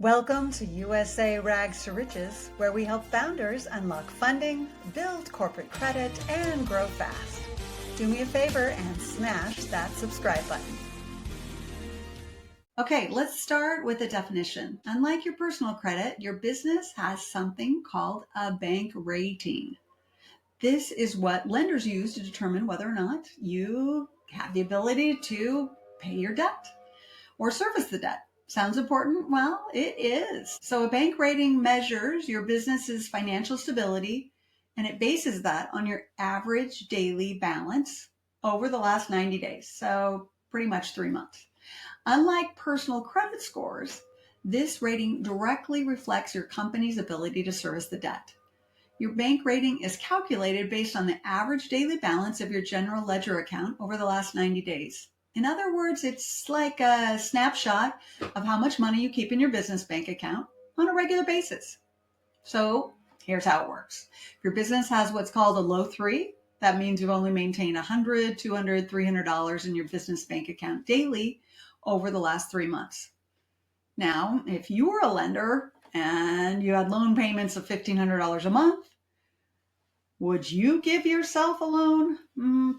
Welcome to USA Rags to Riches, where we help founders unlock funding, build corporate credit, and grow fast. Do me a favor and smash that subscribe button. Okay, let's start with a definition. Unlike your personal credit, your business has something called a bank rating. This is what lenders use to determine whether or not you have the ability to pay your debt or service the debt. Sounds important? Well, it is. So a bank rating measures your business's financial stability, and it bases that on your average daily balance over the last 90 days. So pretty much 3 months. Unlike personal credit scores, this rating directly reflects your company's ability to service the debt. Your bank rating is calculated based on the average daily balance of your general ledger account over the last 90 days. In other words, it's like a snapshot of how much money you keep in your business bank account on a regular basis. So here's how it works. If your business has what's called a low 3, that means you've only maintained $100, $200, $300 in your business bank account daily over the last 3 months. Now, if you were a lender and you had loan payments of $1,500 a month, would you give yourself a loan?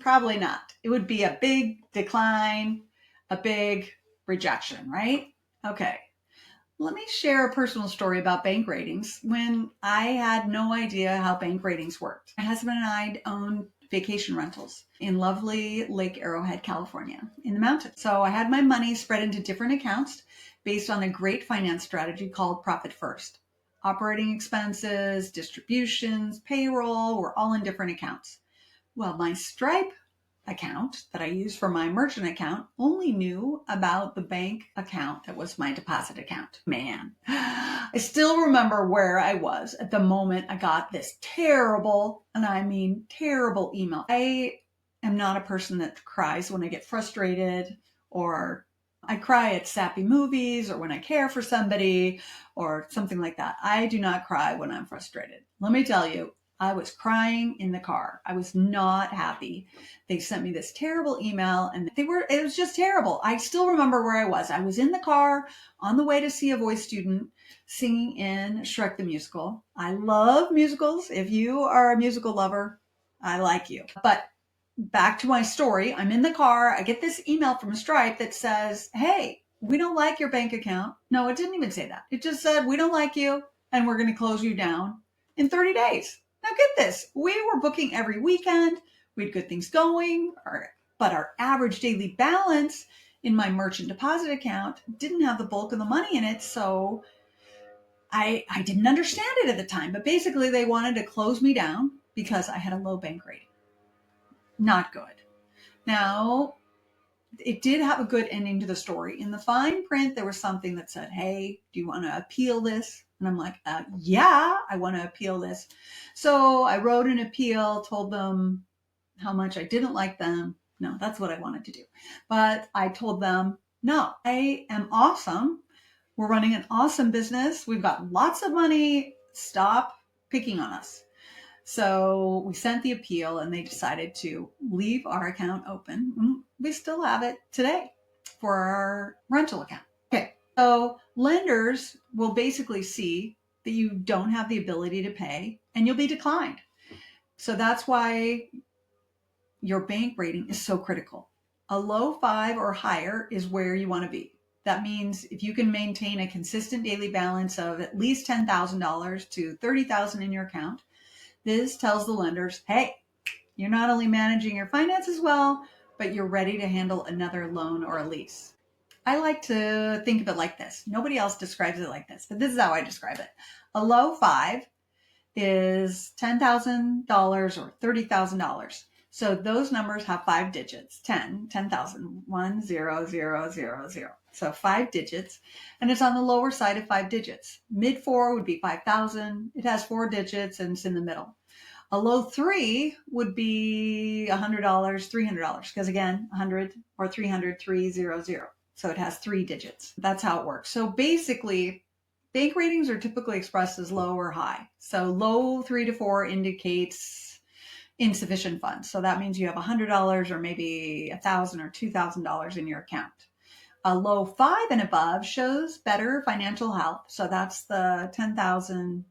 Probably not. It would be a big decline, a big rejection, right? Okay. Let me share a personal story about bank ratings when I had no idea how bank ratings worked. My husband and I owned vacation rentals in lovely Lake Arrowhead, California, in the mountains. So I had my money spread into different accounts based on a great finance strategy called Profit First. Operating expenses, distributions, payroll were all in different accounts. Well, my Stripe account that I use for my merchant account only knew about the bank account that was my deposit account. Man, I still remember where I was at the moment I got this terrible, and I mean terrible email. I am not a person that cries when I get frustrated, or I cry at sappy movies, or when I care for somebody or something like that. I do not cry when I'm frustrated. Let me tell you, I was crying in the car. I was not happy. They sent me this terrible email and it was just terrible. I still remember where I was. I was in the car on the way to see a voice student singing in Shrek the Musical. I love musicals. If you are a musical lover, I like you. But back to my story, I'm in the car. I get this email from Stripe that says, hey, we don't like your bank account. No, it didn't even say that. It just said, we don't like you and we're going to close you down in 30 days. Now get this. We were booking every weekend. We had good things going, but our average daily balance in my merchant deposit account didn't have the bulk of the money in it. So I didn't understand it at the time, but basically they wanted to close me down because I had a low bank rating. Not good. Now, it did have a good ending to the story. In the fine print, there was something that said, hey, do you want to appeal this? And I'm like, yeah, I want to appeal this. So I wrote an appeal, told them how much I didn't like them. No, that's what I wanted to do. But I told them, no, I am awesome. We're running an awesome business. We've got lots of money. Stop picking on us. So we sent the appeal and they decided to leave our account open. We still have it today for our rental account. Okay. So lenders will basically see that you don't have the ability to pay and you'll be declined. So that's why your bank rating is so critical. A low 5 or higher is where you want to be. That means if you can maintain a consistent daily balance of at least $10,000 to $30,000 in your account, this tells the lenders, hey, you're not only managing your finances well, but you're ready to handle another loan or a lease. I like to think of it like this. Nobody else describes it like this, but this is how I describe it. A low 5 is $10,000 or $30,000. So those numbers have 5 digits, 10,000, 1, 0, 0, 0, 0. So 5 digits, and it's on the lower side of 5 digits. Mid 4 would be 5,000. It has 4 digits and it's in the middle. A low 3 would be $100, $300, because again, 100 or 300, 300. So it has 3 digits. That's how it works. So basically, bank ratings are typically expressed as low or high. So low 3 to 4 indicates insufficient funds. So that means you have $100 or maybe $1,000 or $2,000 in your account. A low 5 and above shows better financial health. So that's the 10,000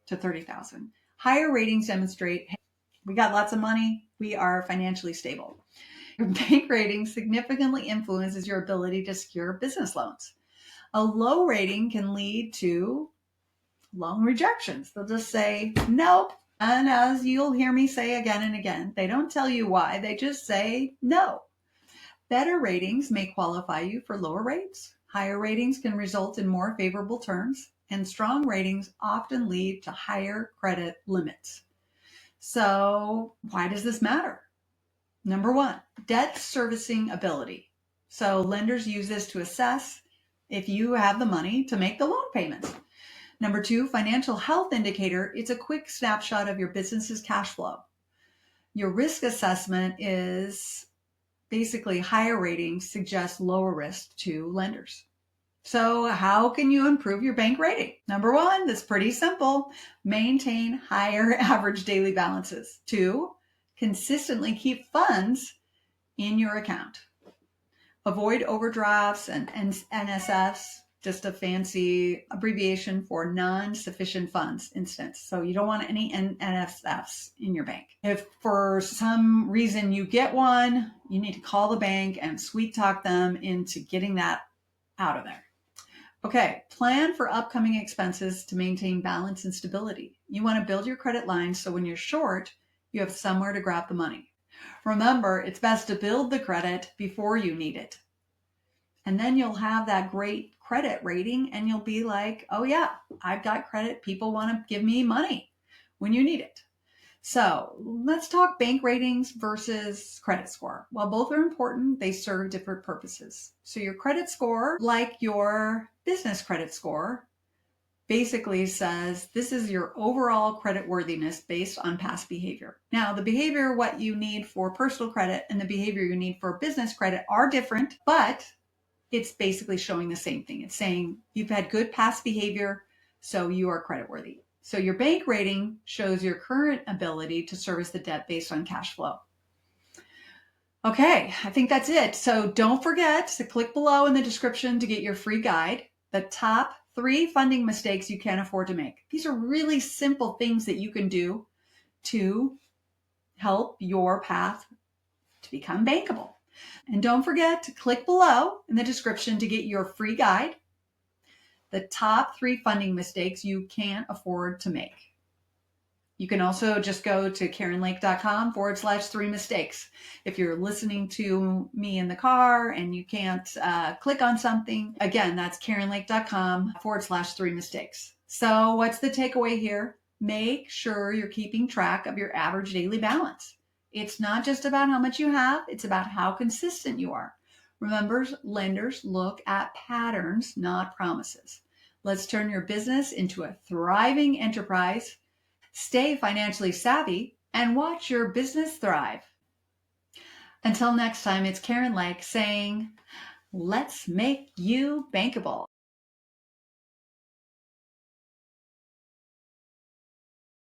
to 30,000. Higher ratings demonstrate, hey, we got lots of money, we are financially stable. Your bank rating significantly influences your ability to secure business loans. A low rating can lead to loan rejections. They'll just say, nope. And as you'll hear me say again and again, they don't tell you why, they just say no. Better ratings may qualify you for lower rates. Higher ratings can result in more favorable terms, and strong ratings often lead to higher credit limits. So, why does this matter? Number one, debt servicing ability. So, lenders use this to assess if you have the money to make the loan payments. Number two, financial health indicator. It's a quick snapshot of your business's cash flow. Your risk assessment is basically higher ratings suggest lower risk to lenders. So how can you improve your bank rating? Number one, that's pretty simple. Maintain higher average daily balances. Two, consistently keep funds in your account. Avoid overdrafts and NSFs, just a fancy abbreviation for non-sufficient funds instance. So you don't want any NSFs in your bank. If for some reason you get one, you need to call the bank and sweet talk them into getting that out of there. Okay, plan for upcoming expenses to maintain balance and stability. You want to build your credit line so when you're short, you have somewhere to grab the money. Remember, it's best to build the credit before you need it. And then you'll have that great credit rating and you'll be like, oh yeah, I've got credit. People want to give me money when you need it. So let's talk bank ratings versus credit score. While both are important, they serve different purposes. So your credit score, like your business credit score, basically says this is your overall credit worthiness based on past behavior. Now, the behavior, what you need for personal credit and the behavior you need for business credit are different, but it's basically showing the same thing. It's saying you've had good past behavior, so you are creditworthy. So your bank rating shows your current ability to service the debt based on cash flow. Okay, I think that's it. So don't forget to click below in the description to get your free guide, the top 3 funding mistakes you can't afford to make. These are really simple things that you can do to help your path to become bankable. And don't forget to click below in the description to get your free guide, the top 3 funding mistakes you can't afford to make. You can also just go to KarenLake.com/3 mistakes. If you're listening to me in the car and you can't click on something, again, that's KarenLake.com/3 mistakes. So what's the takeaway here? Make sure you're keeping track of your average daily balance. It's not just about how much you have, it's about how consistent you are. Remember, lenders look at patterns, not promises. Let's turn your business into a thriving enterprise. Stay financially savvy and watch your business thrive. Until next time, it's Karen Lake saying, let's make you bankable.